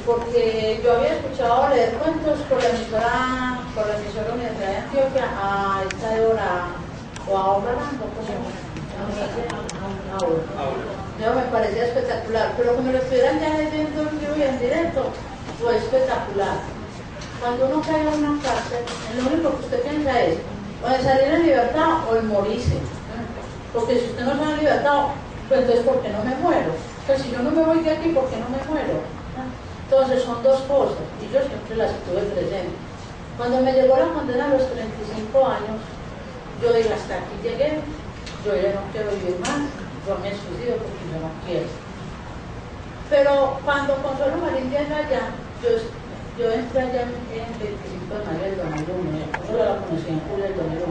porque yo había escuchado leer cuentos por la emisora Universidad de Antioquia a esta hora, o a Obra Blanco, no, me parecía espectacular, pero que me lo estuvieran ya leyendo en vivo y en directo, fue espectacular. Cuando uno cae en una cárcel, lo único que usted piensa es o en salir en libertad o en morirse, porque si usted no sale en libertad, pues entonces ¿por qué no me muero? Pues si yo no me voy de aquí, ¿por qué no me muero? Entonces son dos cosas, y yo siempre las tuve presentes. Cuando me llegó la condena a los 35 años, yo dije, hasta aquí llegué, yo ya no quiero vivir más, yo me suicido porque yo no quiero. Pero cuando Consuelo Marín llega allá, yo entré allá en 25 de mayo del 2001, yo la conocí en julio del 2001,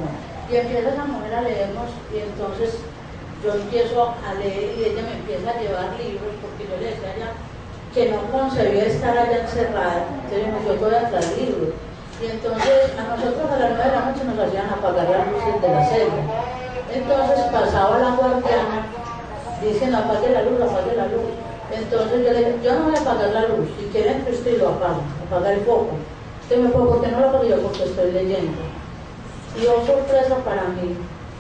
y empieza esa mujer a leernos, y entonces yo empiezo a leer y ella me empieza a llevar libros, porque yo le decía a ella que no concebía estar allá encerrada, entonces yo voy a traer libros. Y entonces a nosotros a las 9 de la noche nos hacían apagar las luces de la celda. Entonces pasaba la guardiana, dicen apague la luz, apague la luz. Entonces yo le dije, yo no voy a apagar la luz, si quiere entre usted y lo apago, apagar el foco. Usted me puede, porque no lo apago yo, porque estoy leyendo. Y oh sorpresa para mí,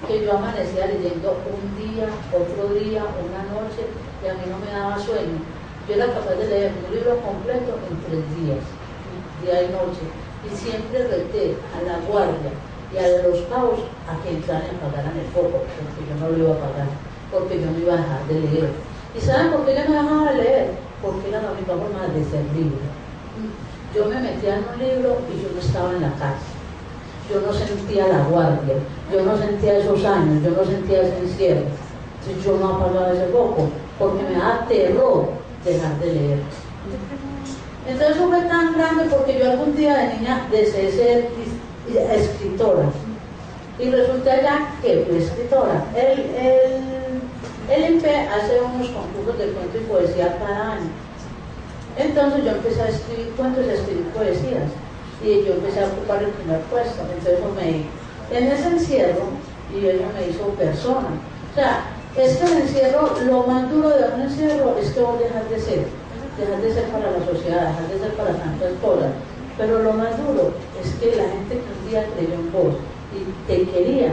que yo amanecía leyendo un día, otro día, una noche, y a mí no me daba sueño. Yo era capaz de leer un libro completo en 3 días, día y noche. Y siempre reté a la guardia y a los cabos a que entraran y apagaran el foco, porque yo no lo iba a apagar, porque yo no iba a dejar de leer. ¿Y saben por qué yo no dejaba de leer? Porque era la única forma de ser libre. Yo me metía en un libro y yo no estaba en la cárcel. Yo no sentía la guardia, yo no sentía esos años, yo no sentía ese encierro. Entonces yo no apagaba ese foco, porque me da terror dejar de leer. Entonces fue tan grande porque yo algún día de niña deseé ser escritora, y resulta ya que fui escritora. El INPE hace unos concursos de cuento y poesía cada año. Entonces yo empecé a escribir cuentos y a escribir poesías, y yo empecé a ocupar el primer puesto. Entonces en ese encierro, y ella me hizo persona. O sea, es que el encierro, lo más duro de un encierro es que vos dejas de ser para la sociedad, dejar de ser para tantas cosas. Pero lo más duro es que la gente que un día creyó en vos y te quería,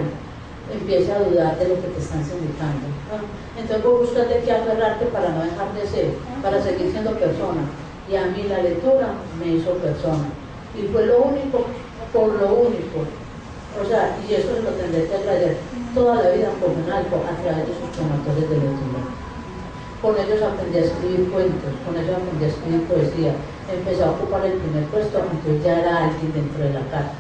empieza a dudar de lo que te están sindicando. Entonces vos buscas de qué aferrarte para no dejar de ser, para seguir siendo persona. Y a mí la lectura me hizo persona. Y fue lo único, por lo único. O sea, y eso es lo que tendré que agradecer toda la vida por Conalco a través de sus promotores de lectura. Con ellos aprendí a escribir cuentos, con ellos aprendí a escribir poesía. Empecé a ocupar el primer puesto, entonces ya era alguien dentro de la cárcel.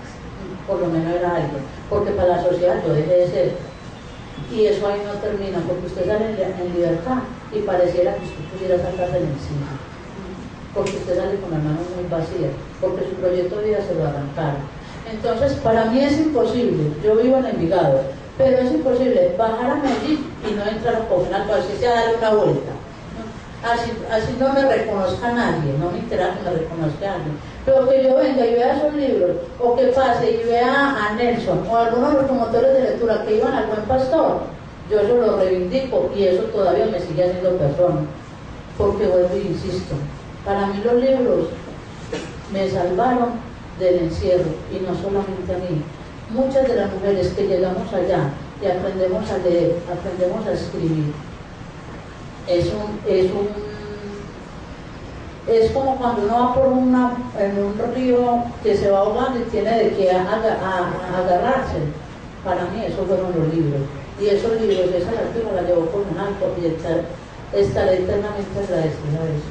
Por lo menos era alguien, porque para la sociedad yo dejé de ser. Y eso ahí no termina, porque usted sale en libertad y pareciera que usted pudiera sacarse de encima. Porque usted sale con las manos muy vacías, porque su proyecto de vida se lo arrancaron. Entonces, para mí es imposible, yo vivo en Envigado, pero es imposible bajar a Medellín y no entrar a Copenhague, así sea darle una vuelta. Así no me reconozca nadie, no me interesa que me reconozca alguien. Pero que yo venga y vea esos libros, o que pase y vea a Nelson, o algunos de los promotores de lectura que iban al Buen Pastor, yo eso lo reivindico y eso todavía me sigue haciendo persona. Porque vuelvo y insisto, para mí los libros me salvaron del encierro, y no solamente a mí. Muchas de las mujeres que llegamos allá y aprendemos a leer, aprendemos a escribir, es como cuando uno va en un río que se va ahogando y tiene de qué agarrarse. Para mí esos fueron los libros, y esos libros, esa lectura la llevó por un alto, y estaré eternamente agradecida a eso.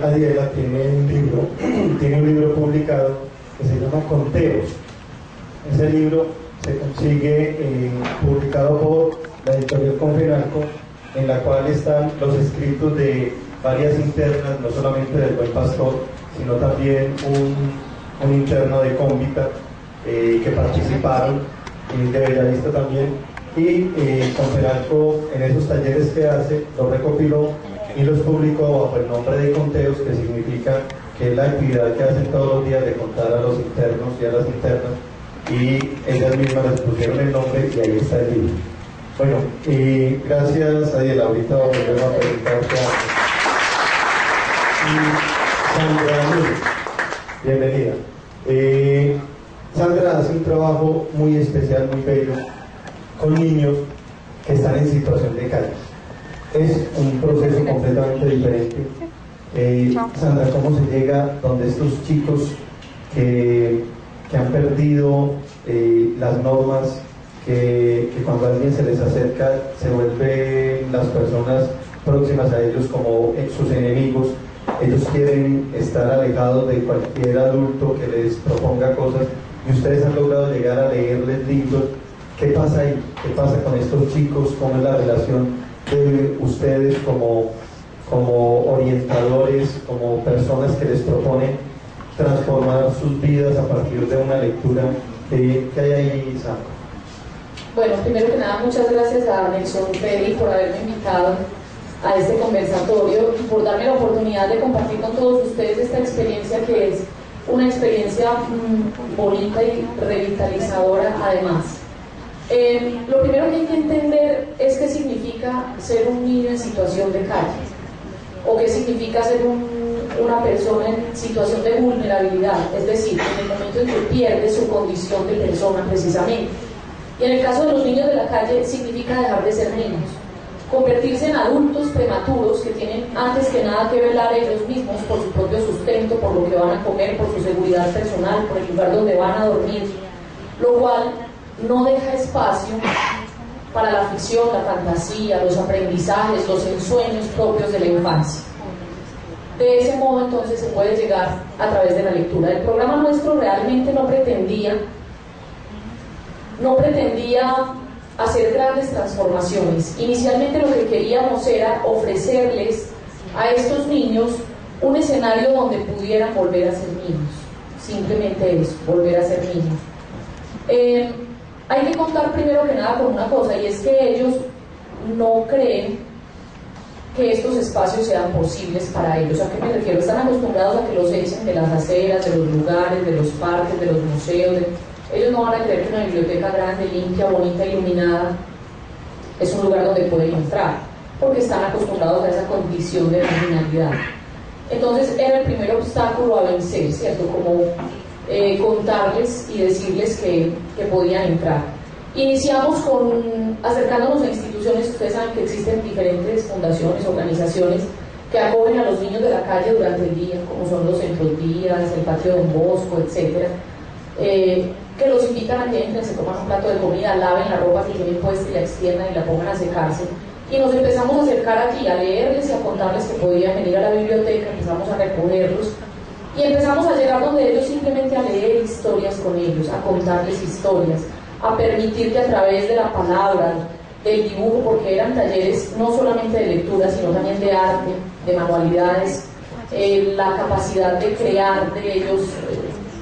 Adiela tiene un libro publicado que se llama Conteos. Ese libro se consigue publicado por la editorial Conferalco, en la cual están los escritos de varias internas, no solamente del Buen Pastor, sino también un interno de Cómbita que participaron, de Bellavista también, y Conferalco en esos talleres que hace los recopiló y los publicó bajo el nombre de Conteos, que significa que es la actividad que hacen todos los días de contar a los internos y a las internas, y ellas mismas les pusieron el nombre y ahí está el libro. Bueno, y gracias, Adiela. Ahorita volvemos a preguntarte algo. y Sandra Núñez. Bienvenida. Sandra hace un trabajo muy especial, muy bello, con niños que están en situación de calle. Es un proceso completamente diferente. Sandra, ¿cómo se llega donde estos chicos que han perdido las normas, que cuando alguien se les acerca se vuelven las personas próximas a ellos como sus enemigos? Ellos quieren estar alejados de cualquier adulto que les proponga cosas, y ustedes han logrado llegar a leerles libros. ¿Qué pasa ahí? ¿Qué pasa con estos chicos? ¿Cómo es la relación de ustedes como orientadores, como personas que les proponen transformar sus vidas a partir de una lectura? ¿Qué hay ahí, Sam? Bueno, primero que nada, muchas gracias a Nelson Peri por haberme invitado a este conversatorio y por darme la oportunidad de compartir con todos ustedes esta experiencia, que es una experiencia bonita y revitalizadora además. Lo primero que hay que entender es qué significa ser un niño en situación de calle, o qué significa ser una persona en situación de vulnerabilidad, es decir, en el momento en que pierde su condición de persona precisamente. Y en el caso de los niños de la calle significa dejar de ser niños, convertirse en adultos prematuros que tienen antes que nada que velar ellos mismos por su propio sustento, por lo que van a comer, por su seguridad personal, por el lugar donde van a dormir, lo cual no deja espacio para la ficción, la fantasía, los aprendizajes, los ensueños propios de la infancia. De ese modo entonces se puede llegar a través de la lectura. El programa nuestro realmente no pretendía hacer grandes transformaciones. Inicialmente lo que queríamos era ofrecerles a estos niños un escenario donde pudieran volver a ser niños. Simplemente eso, volver a ser niños. Hay que contar primero que nada con una cosa, y es que ellos no creen que estos espacios sean posibles para ellos. ¿A qué me refiero? Están acostumbrados a que los echen de las aceras, de los lugares, de los parques, de los museos. Ellos no van a creer que una biblioteca grande, limpia, bonita, iluminada es un lugar donde pueden entrar, porque están acostumbrados a esa condición de marginalidad. Entonces era el primer obstáculo a vencer, ¿cierto? Como contarles y decirles que podían entrar. Iniciamos acercándonos a instituciones. Ustedes saben que existen diferentes fundaciones, organizaciones que acogen a los niños de la calle durante el día, como son los Centros Días, el Patio Don Bosco, etc. Que los invitan a que entren, se toman un plato de comida, laven la ropa que tienen puesta y la extiendan y la pongan a secarse. Y nos empezamos a acercar aquí, a leerles y a contarles que podían venir a la biblioteca. Empezamos a recogerlos y empezamos a llegar donde ellos, simplemente a leer historias con ellos, a contarles historias, a permitir que a través de la palabra, del dibujo, porque eran talleres no solamente de lectura, sino también de arte, de manualidades, la capacidad de crear de ellos,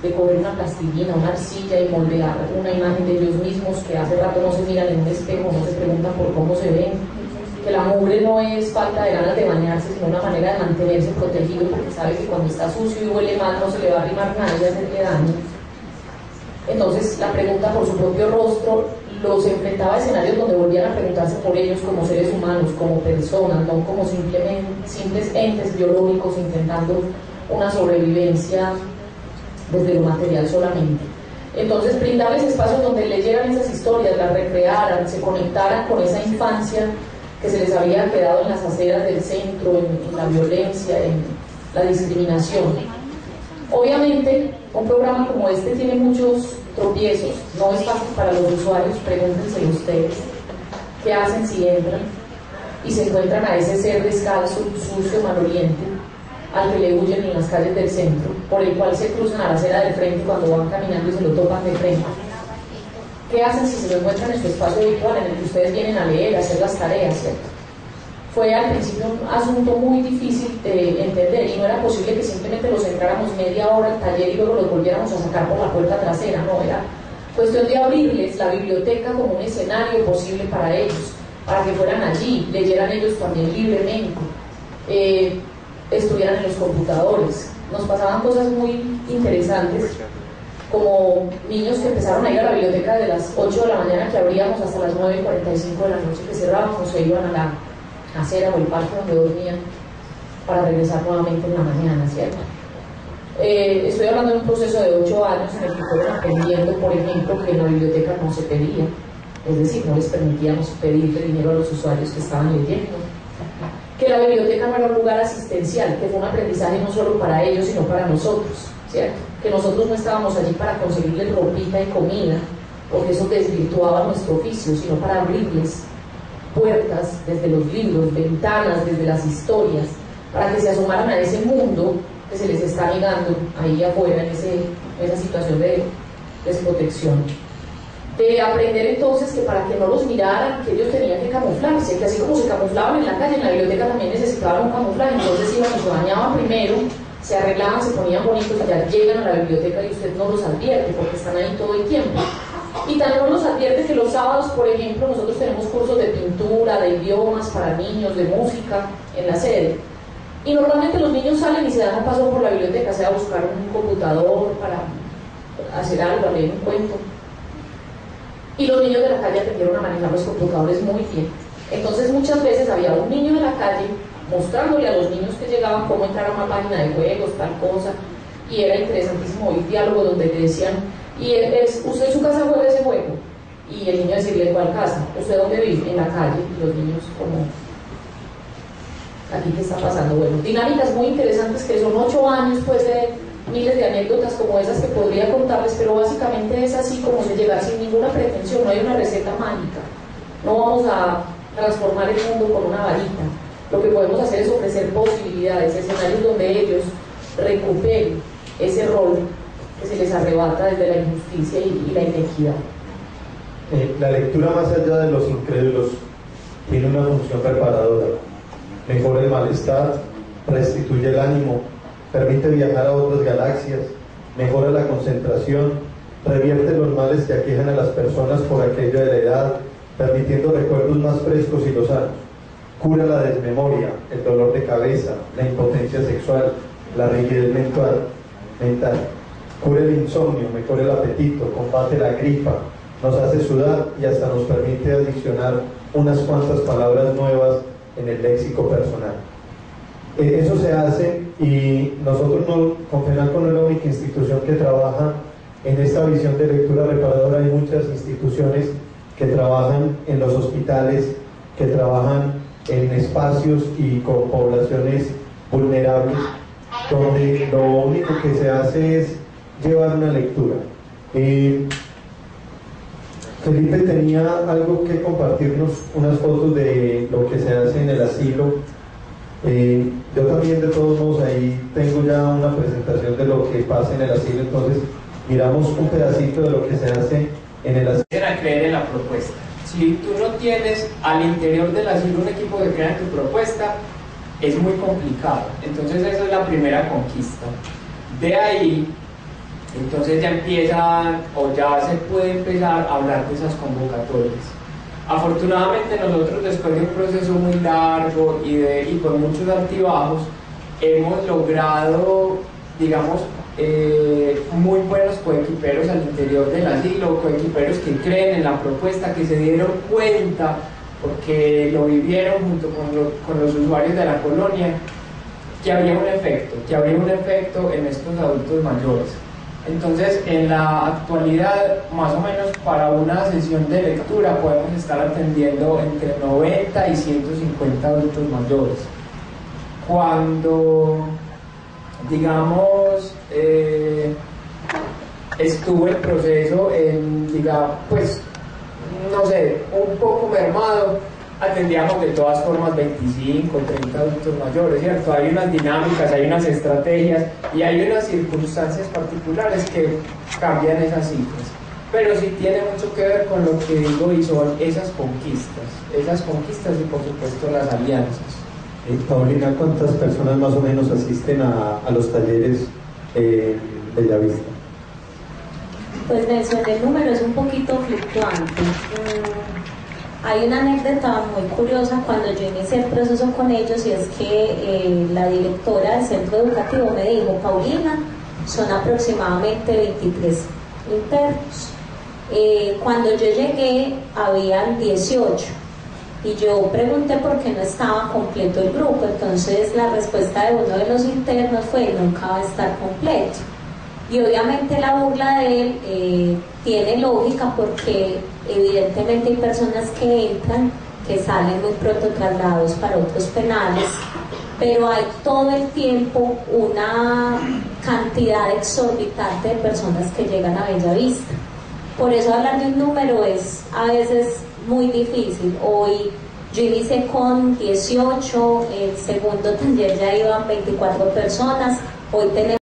de coger una plastilina, una arcilla y moldear una imagen de ellos mismos, que hace rato no se miran en un espejo, no se preguntan por cómo se ven, que la mugre no es falta de ganas de bañarse, sino una manera de mantenerse protegido, porque sabe que cuando está sucio y huele mal no se le va a arrimar nada y hacerle daño. Entonces la pregunta por su propio rostro los enfrentaba a escenarios donde volvían a preguntarse por ellos como seres humanos, como personas, no como simples entes biológicos intentando una sobrevivencia desde lo material solamente. Entonces brindarles espacios donde leyeran esas historias, las recrearan, se conectaran con esa infancia que se les había quedado en las aceras del centro, en la violencia, en la discriminación. Obviamente un programa como este tiene muchos tropiezos, no es fácil para los usuarios. Pregúntense ustedes qué hacen si entran y se encuentran a ese ser descalzo, sucio, maloliente, al que le huyen en las calles del centro, por el cual se cruzan a la acera del frente cuando van caminando y se lo topan de frente. ¿Qué hacen si se lo encuentran en su espacio habitual en el que ustedes vienen a leer, a hacer las tareas, ¿cierto? Fue al principio un asunto muy difícil de entender, y no era posible que simplemente los entráramos media hora al taller y luego los volviéramos a sacar por la puerta trasera. No, era cuestión de abrirles la biblioteca como un escenario posible para ellos, para que fueran allí, leyeran ellos también libremente, estuvieran en los computadores. Nos pasaban cosas muy interesantes, como niños que empezaron a ir a la biblioteca de las 8 de la mañana que abríamos hasta las 9:45 de la noche que cerrábamos, se iban a la acera o el parque donde dormían, para regresar nuevamente en la mañana, ¿cierto? Estoy hablando de un proceso de 8 años en el que fueron aprendiendo, por ejemplo, que en la biblioteca no se pedía, es decir, no les permitíamos pedirle dinero a los usuarios que estaban leyendo, que la biblioteca no era un lugar asistencial, que fue un aprendizaje no solo para ellos, sino para nosotros, ¿cierto? Que nosotros no estábamos allí para conseguirles ropita y comida, porque eso desvirtuaba nuestro oficio, sino para abrirles puertas desde los libros, ventanas desde las historias, para que se asomaran a ese mundo que se les está negando ahí afuera, en esa situación de desprotección. De aprender entonces que para que no los miraran, que ellos tenían que camuflarse, que así como se camuflaban en la calle, en la biblioteca también necesitaban un camuflaje, entonces iban y se bañaban primero, se arreglaban, se ponían bonitos y ya llegan a la biblioteca y usted no los advierte porque están ahí todo el tiempo. Y también nos advierte que los sábados, por ejemplo, nosotros tenemos cursos de pintura, de idiomas para niños, de música en la sede. Y normalmente los niños salen y se dan un paso por la biblioteca, sea a buscar un computador para hacer algo, a leer un cuento. Y los niños de la calle aprendieron a manejar los computadores muy bien. Entonces muchas veces había un niño de la calle mostrándole a los niños que llegaban cómo entrar a una página de juegos, tal cosa, y era interesantísimo oír diálogo donde le decían, usted en su casa juega ese juego, y el niño decirle, ¿cuál casa? ¿Usted dónde vive? En la calle, y los niños como, ¿aquí qué está pasando? Bueno, dinámicas muy interesantes que son 8 años pues de miles de anécdotas como esas que podría contarles, pero básicamente es así como se llega, sin ninguna pretensión, no hay una receta mágica, no vamos a transformar el mundo con una varita. Lo que podemos hacer es ofrecer posibilidades, escenarios donde ellos recuperen ese rol que se les arrebata desde la injusticia y la inequidad. La lectura, más allá de los incrédulos, tiene una función reparadora. Mejora el malestar, restituye el ánimo, permite viajar a otras galaxias, mejora la concentración, revierte los males que aquejan a las personas por aquello de la edad, permitiendo recuerdos más frescos y lozanos. Cura la desmemoria, el dolor de cabeza, la impotencia sexual, la rigidez mental. Cura el insomnio, mejora el apetito, combate la gripa, nos hace sudar y hasta nos permite adicionar unas cuantas palabras nuevas en el léxico personal. Eso se hace y nosotros con FENALCO no es la única institución que trabaja en esta visión de lectura reparadora. Hay muchas instituciones que trabajan en los hospitales, que trabajan en espacios y con poblaciones vulnerables, donde lo único que se hace es llevar una lectura. Felipe tenía algo que compartirnos, unas fotos de lo que se hace en el asilo. Yo también, de todos modos, ahí tengo ya una presentación de lo que pasa en el asilo, entonces miramos un pedacito de lo que se hace en el asilo. A creer en la propuesta. Si tú no tienes al interior del asilo un equipo que crea en tu propuesta, es muy complicado. Entonces esa es la primera conquista. De ahí, entonces ya empiezan, o ya se puede empezar a hablar de esas convocatorias. Afortunadamente nosotros, después de un proceso muy largo y con muchos altibajos, hemos logrado, digamos, muy buenos coequiperos al interior del asilo, coequiperos que creen en la propuesta, que se dieron cuenta, porque lo vivieron junto con los usuarios de la colonia, que habría un efecto en estos adultos mayores. Entonces, en la actualidad, más o menos para una sesión de lectura podemos estar atendiendo entre 90 y 150 adultos mayores. Cuando, digamos, estuvo el proceso en, digamos, pues, no sé, un poco mermado, atendíamos de todas formas 25, 30 adultos mayores, ¿cierto? Hay unas dinámicas, hay unas estrategias y hay unas circunstancias particulares que cambian esas cifras. Pero sí tiene mucho que ver con lo que digo y son esas conquistas y por supuesto las alianzas. Paulina, ¿cuántas personas más o menos asisten a los talleres de Bellavista? Pues mencioné el número, es un poquito fluctuante. Hay una anécdota muy curiosa cuando yo inicié el proceso con ellos, y es que la directora del centro educativo me dijo: Paulina, son aproximadamente 23 internos. Cuando yo llegué habían 18. Y yo pregunté por qué no estaba completo el grupo, entonces la respuesta de uno de los internos fue: nunca va a estar completo. Y obviamente la burla de él tiene lógica, porque evidentemente hay personas que entran, que salen muy pronto trasladados para otros penales, pero hay todo el tiempo una cantidad exorbitante de personas que llegan a Bellavista. Por eso hablar de un número es a veces muy difícil. Hoy yo inicié con 18, el segundo taller ya iban 24 personas, hoy tenemos